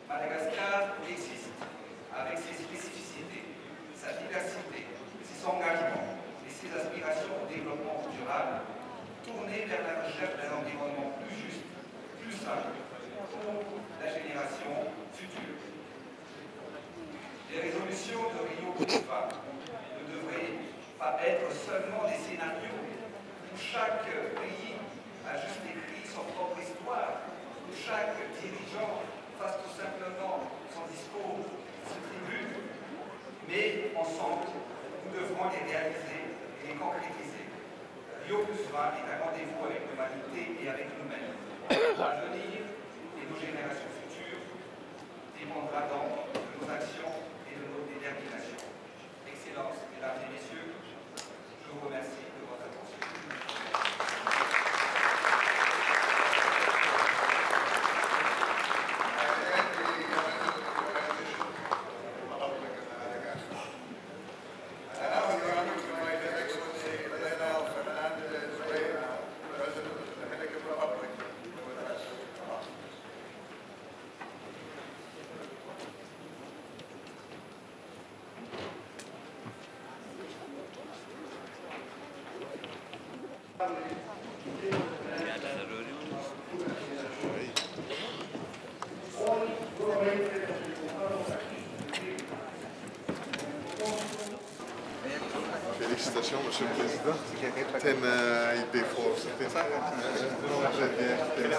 Madagascar existe, avec ses spécificités, sa diversité, ses engagements et ses aspirations au développement durable, tournées vers la recherche d'un environnement plus juste, plus sain pour la génération future. Les résolutions de Rio + 20 ne devraient pas être seulement des scénarios où chaque pays a juste écrit son propre histoire, où chaque dirigeant fasse tout simplement son discours, se tribune, mais ensemble, nous devrons les réaliser et les concrétiser. Rio + 20 est un rendez-vous avec l'humanité et avec nous-mêmes. L'avenir et nos générations futures dépendra donc de nos actions et de nos déterminations. Excellences, Mesdames et Messieurs, je vous remercie de votre attention. Félicitations, Monsieur le Président. Ten idées fortes, c'était ça? Très bien.